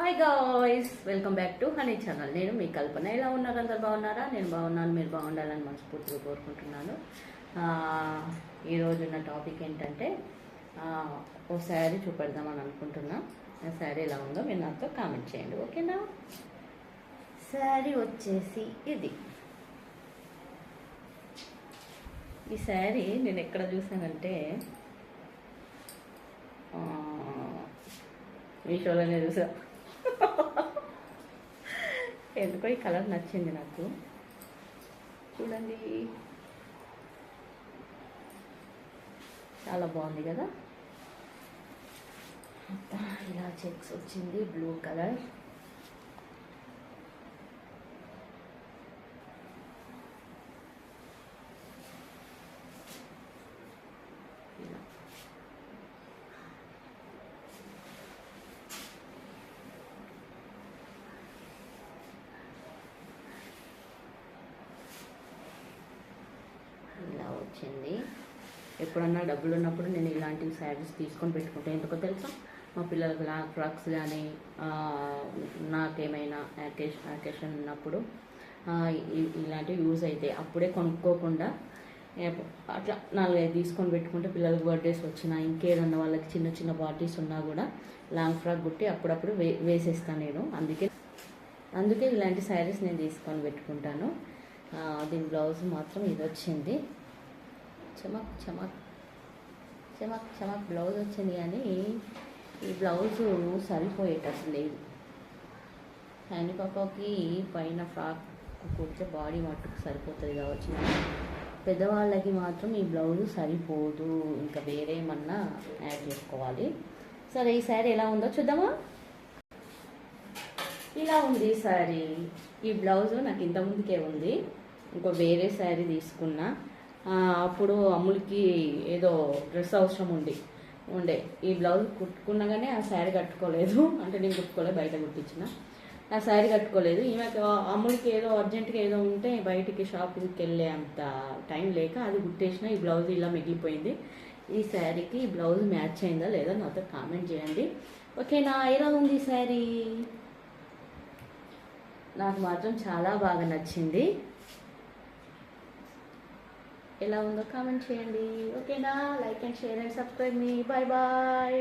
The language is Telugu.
Hi guys, welcome back to honey channel. నేను మీ కల్పన. ఎలా ఉన్నారు? అందరు బాగున్నారా? నేను బాగున్నాను. మీరు బాగుండాలని మనస్ఫూర్తిగా కోరుకుంటున్నాను. ఈరోజు నా టాపిక్ ఏంటంటే ఓ శారీ చూపెడదామని అనుకుంటున్నా. ఆ శారీ ఎలా ఉందో మీరు నాతో కామెంట్ చేయండి, ఓకేనా? శారీ వచ్చేసి ఇది. ఈ శారీ నేను ఎక్కడ చూసానంటే మీషోలోనే చూసా. ఎందుకో ఈ కలర్ నచ్చింది నాకు. చూడండి, చాలా బాగుంది కదా. ఇలా చెక్స్ వచ్చింది, బ్లూ కలర్. ఇలా వచ్చింది. ఎప్పుడన్నా డబ్బులు ఉన్నప్పుడు నేను ఇలాంటి శారీస్ తీసుకొని పెట్టుకుంటాను. ఎందుకో తెలుసా, మా పిల్లలకు ఫ్రాక్స్ కానీ నాకేమైనా అకేషన్ ఉన్నప్పుడు ఇలాంటివి యూజ్ అవుతాయి. అప్పుడే కొనుక్కోకుండా అట్లా 4-5 తీసుకొని పెట్టుకుంటే పిల్లలకు బర్త్డేస్ వచ్చినా ఇంకేదన్నా వాళ్ళకి చిన్న చిన్న పార్టీస్ ఉన్నా కూడా లాంగ్ ఫ్రాక్ కుట్టి అప్పుడప్పుడు వేసేస్తాను నేను. అందుకే ఇలాంటి శారీస్ నేను తీసుకొని పెట్టుకుంటాను. దీని బ్లౌజ్ మాత్రం ఇది వచ్చింది. చమక్ చమక్ చమక్ చమక్ బ్లౌజ్ వచ్చింది, కానీ ఈ బ్లౌజు సరిపోయేటట్టు లేదు. హ్యాండ్ పాపకి పైన ఫ్రాక్ కుడితే బాడీ మట్టుకు సరిపోతుంది కావచ్చు. పెద్దవాళ్ళకి మాత్రం ఈ బ్లౌజు సరిపోదు, ఇంకా వేరే ఏమన్నా యాడ్ చేసుకోవాలి. సరే, ఈ శారీ ఎలా ఉందో చూద్దామా. ఇలా ఉంది శారీ. ఈ బ్లౌజు నాకు ఇంతకుముందుకే ఉంది. ఇంకో వేరే శారీ తీసుకున్నా. అప్పుడు అమ్ములకి ఏదో డ్రెస్ అవసరం ఉండే ఈ బ్లౌజ్ కుట్టుకున్నా కానీ ఆ శారీ కట్టుకోలేదు. అంటే నేను కుట్టుకోలేదు, బయట కుట్టించిన. ఆ శారీ కట్టుకోలేదు. ఈమెకి అమ్ములకి ఏదో అర్జెంటుగా ఏదో ఉంటే బయటికి షాపింగ్కి వెళ్ళే అంత టైం లేక అది కుట్టేసిన. ఈ బ్లౌజ్ ఇలా మిగిలిపోయింది. ఈ శారీకి ఈ బ్లౌజ్ మ్యాచ్ అయిందా లేదా నాతో కామెంట్ చేయండి, ఓకేనా? ఎలా ఉంది ఈ శారీ? నాకు మాత్రం చాలా బాగా నచ్చింది. ఎలా ఉందో కామెంట్ చేయండి, ఓకేనా? Like and share and subscribe మీ. Bye bye.